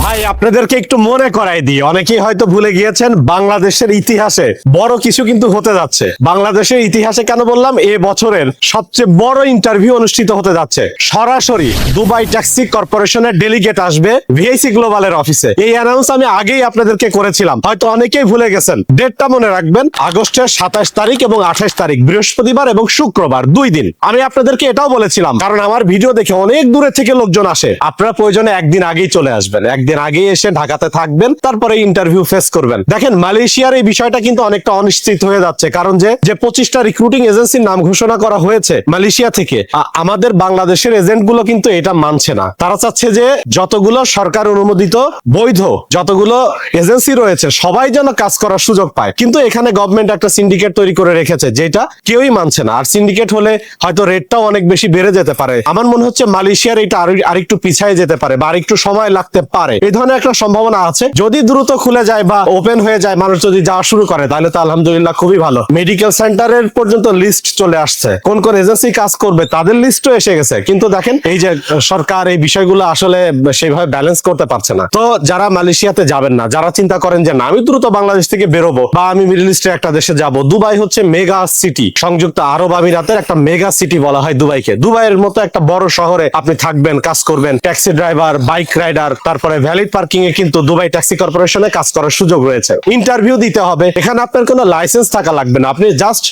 ভাই আপনাদেরকে একটু মনে করাই দিই, অনেকেই হয়তো ভুলে গিয়েছেন বাংলাদেশের ইতিহাসে বড় কিছু কিন্তু হতে যাচ্ছে। বাংলাদেশের ইতিহাসে কেন বললাম, এ বছরের সবচেয়ে বড় ইন্টারভিউ অনুষ্ঠিত হতে যাচ্ছে। সরাসরি দুবাই ট্যাক্সি কর্পোরেশনের ডেলিগেট আসবে ভিআইসি গ্লোবালের অফিসে। এই অ্যানাউন্স আমি আগেই আপনাদেরকে করেছিলাম, হয়তো অনেকেই ভুলে গেছেন। ডেটটা মনে রাখবেন, আগস্টের 27 তারিখ এবং 28 তারিখ, বৃহস্পতিবার এবং শুক্রবার, 2 দিন। আমি আপনাদেরকে এটাও বলেছিলাম, কারণ আমার ভিডিও দেখে অনেক দূরে থেকে লোকজন আসে, আপনারা প্রয়োজনে একদিন আগেই চলে আসবেন, একদিন আগে এসে ঢাকাতে থাকবেন, তারপরে ইন্টারভিউ ফেস করবেন। দেখেন মালয়েশিয়ার এই বিষয়টা কিন্তু অনেকটা অনিশ্চিত হয়ে যাচ্ছে, কারণ যে 25টা রিক্রুটিং এজেন্সির নাম ঘোষণা করা হয়েছে মালয়েশিয়া থেকে, আমাদের বাংলাদেশের এজেন্ট গুলো কিন্তু এটা মানছে না। তারা চাচ্ছে যে যতগুলো সরকার অনুমোদিত বৈধ যতগুলো এজেন্সি রয়েছে সবাই যেন কাজ করার সুযোগ পায়, কিন্তু এখানে গভর্নমেন্ট একটা সিন্ডিকেট তৈরি করে রেখেছে যেটা কেউই মানছে না। আর সিন্ডিকেট হলে হয়তো রেটটাও অনেক বেশি বেড়ে যেতে পারে। আমার মনে হচ্ছে মালয়েশিয়ার এটা আরেকটু পিছায় যেতে পারে বা আরেকটু সময় লাগতে পারে, এই ধরনের একটা সম্ভাবনা আছে। যদি দ্রুত খুলে যায় বা ওপেন হয়ে যায়, মানুষ যদি যাওয়া শুরু করে, তাহলে তো আলহামদুলিল্লাহ খুবই ভালো। মেডিকেল সেন্টারের পর্যন্ত লিস্ট চলে আসছে, কোন কোন এজেন্সি কাজ করবে তাদের লিস্টও এসে গেছে। কিন্তু দেখেন এই যে সরকার এই বিষয়গুলো আসলে সেইভাবে ব্যালেন্স করতে পারছে না। তো যারা মালয়েশিয়াতে যাবেন না, যারা চিন্তা করেন যে না আমি দ্রুত বাংলাদেশ থেকে বেরোবো বা আমি মিডল ইস্টের একটা দেশে যাব, দুবাই হচ্ছে মেগা সিটি, সংযুক্ত আরব আমিরাতের একটা মেগা সিটি বলা হয় দুবাইকে। দুবাইয়ের মতো একটা বড় শহরে আপনি থাকবেন, কাজ করবেন, ট্যাক্সি ড্রাইভার, বাইক রাইডার, তারপরে ভ্যালিড পার্কিং এ কিন্তু দুবাই ট্যাক্সি কর্পোরেশনে কাজ করার সুযোগ রয়েছে। ইন্টারভিউ দিতে হবে, এখানে আপনার কোনো লাইসেন্স থাকা লাগবে না, আপনি জাস্ট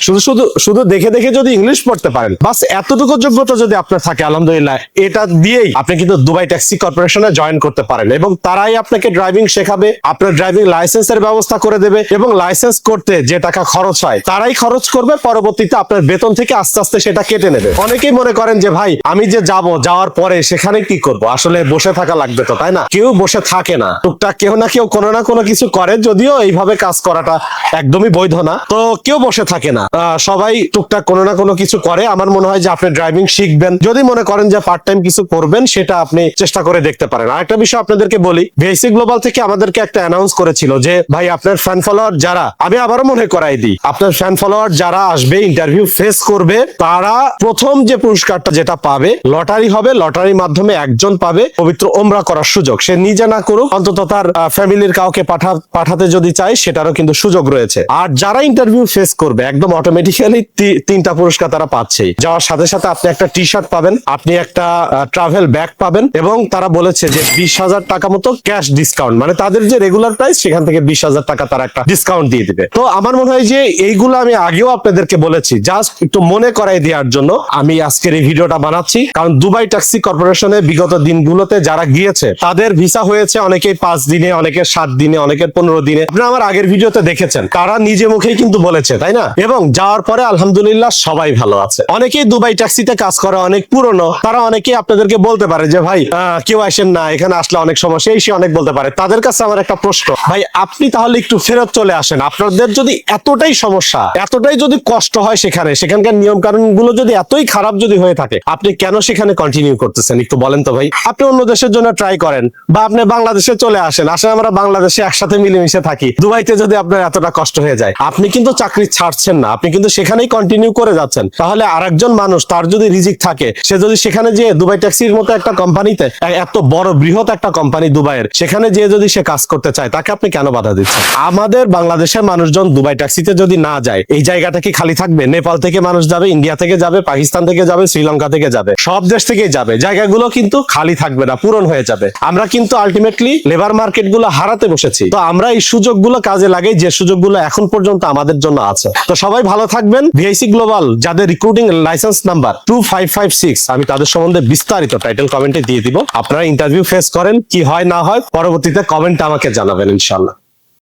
শুধু দেখে দেখে যদি ইংলিশ পড়তে পারেন, বাস এতটুকু যোগ্যতা যদি আপনার থাকে, আলহামদুলিল্লাহ এটা দিয়েই আপনি কিন্তু দুবাই ট্যাক্সি কর্পোরেশনে জয়েন করতে পারেন। এবং তারাই আপনাকে ড্রাইভিং শেখাবে, আপনার ড্রাইভিং লাইসেন্সের ব্যবস্থা করে দেবে, এবং লাইসেন্স করতে যে টাকা খরচ হয় তারাই খরচ করবে, পরবর্তীতে আপনার বেতন থেকে আস্তে আস্তে সেটা কেটে নেবে। অনেকেই মনে করেন যে ভাই আমি যে যাওয়ার পরে সেখানে কি করব, আসলে বসে থাকা লাগবে তো, তাই না? কেউ বসে থাকে না, টুকটাক কেউ না কেউ কোনো না কোনো কিছু করে, যদিও এইভাবে কাজ করাটা একদমই বৈধ না। তো কেউ বসে থাকে না, সবাই টুকটাক কোনো না কোনো কিছু করে। আমার মনে হয় যে আপনি ড্রাইভিং শিখবেন, যদি মনে করেন যে পার্ট টাইম কিছু করবেন, সেটা আপনি চেষ্টা করে দেখতে পারেন। আরেকটা বিষয় আপনাদেরকে বলি, ভিআইসি গ্লোবাল থেকে আমাদেরকে একটা অ্যানাউন্স করেছিল যে ভাই আপনার ফ্যান ফলোয়ার যারা, আমি আবারও মনে করাই দিই, আপনার ফ্যান ফলোয়ার যারা আসবে ইন্টারভিউ ফেস করবে, তারা প্রথম যে পুরস্কারটা যেটা পাবে, লটারি হবে, লটারির মাধ্যমে একজন পাবে পবিত্র ওমরা করার সুযোগ। সে নিজে না করুক, অন্তত তার ফ্যামিলির কাউকে পাঠাতে যদি চায়, সেটারও কিন্তু সুযোগ রয়েছে। আর যারা ইন্টারভিউ ফেস করবে, একদম অটোমেটিক্যালি 3টা পুরস্কার তারা পাচ্ছেই। যাওয়ার সাথে সাথে আপনি একটা টি শার্ট পাবেন, আপনি একটা ট্রাভেল ব্যাগ পাবেন, এবং তারা বলেছে যে 20,000 টাকা মতো ক্যাশ ডিসকাউন্ট, মানে তাদের যে রেগুলার প্রাইস সেখান থেকে 20,000 টাকা তারা একটা ডিসকাউন্ট দিয়ে দিবে। তো আমার মনে হয় যে এইগুলো আমি আগেও আপনাদেরকে বলেছি, জাস্ট একটু মনে করাই দেওয়ার জন্য আমি আজকের এই ভিডিওটা বানাচ্ছি। কারণ দুবাই ট্যাক্সি কর্পোরেশনে বিগত দিনগুলোতে যারা গিয়েছে তাদের ভিসা হয়েছে অনেকেই 5 দিনে, অনেকের 7 দিনে, অনেকের 15 দিনে। আপনারা আমার আগের ভিডিওতে দেখেছেন, তারা নিজে মুখেই কিন্তু বলেছে, তাই না? এবং যাওয়ার পরে আলহামদুলিল্লাহ সবাই ভালো আছে। অনেকেই দুবাই ট্যাক্সিতে কাজ করে, অনেক পুরনো, তারা অনেকেই আপনাদেরকে বলতে পারে যে ভাই কেউ আসেন না, এখানে আসলে অনেক সমস্যা, এই সে অনেক বলতে পারে। তাদের কাছে আমার একটা প্রশ্ন, ভাই আপনি তাহলে একটু ফেরত চলে আসেন। আপনাদের যদি এতটাই সমস্যা, এতটাই যদি কষ্ট হয়, সেখানকার নিয়ম কানুন গুলো যদি এতই খারাপ যদি হয়ে থাকে, আপনি কেন সেখানে কন্টিনিউ করতেছেন? একটু বলেন তো ভাই। আপনি অন্য দেশের জন্য ট্রাই করেন, বা আপনি বাংলাদেশে চলে আসেন, আমরা বাংলাদেশে একসাথে মিলেমিশে থাকি। দুবাইতে যদি আপনার এতটা কষ্ট হয়ে যায়, আপনি কিন্তু চাকরি ছাড়ছেন না, আপনি কিন্তু সেখানেই কন্টিনিউ করে যাচ্ছেন। তাহলে আরেকজন মানুষ, তার যদি রিজিক থাকে, সে যদি সেখানে যে দুবাই ট্যাক্সির মতো একটা কোম্পানিতে, এত বড় বৃহৎ একটা কোম্পানি দুবাইয়ের, সেখানে যে যদি সে কাজ করতে চায়, তাকে আপনি কেন বাধা দিচ্ছেন? আমাদের বাংলাদেশের মানুষজন দুবাই ট্যাক্সিতে যদি না যায়, এই জায়গাটা কি খালি থাকবে? নেপাল থেকে মানুষ যাবে, ইন্ডিয়া থেকে যাবে, পাকিস্তান থেকে যাবে, শ্রীলঙ্কা থেকে যাবে, সব দেশ থেকেই যাবে। জায়গাগুলো কিন্তু খালি থাকবে না, পূরণ হয়ে যাবে। আমরা কিন্তু আলটিমেটলি লেবার মার্কেট গুলো হারাতে বসেছি। তো আমরা এই সুযোগগুলো কাজে লাগাই, যে সুযোগগুলো এখন পর্যন্ত আমাদের জন্য আছে। তো সবাই ভালো থাকবেন। ভিআইসি গ্লোবাল যাদের রিক্রুটিং লাইসেন্স নাম্বার 2556, আমি তাদের সম্বন্ধে বিস্তারিত টাইটেল কমেন্টে দিয়ে দিব। আপনারা ইন্টারভিউ ফেস করেন, কি হয় না হয় পরবর্তীতে কমেন্টে আমাকে জানাবেন ইনশাআল্লাহ।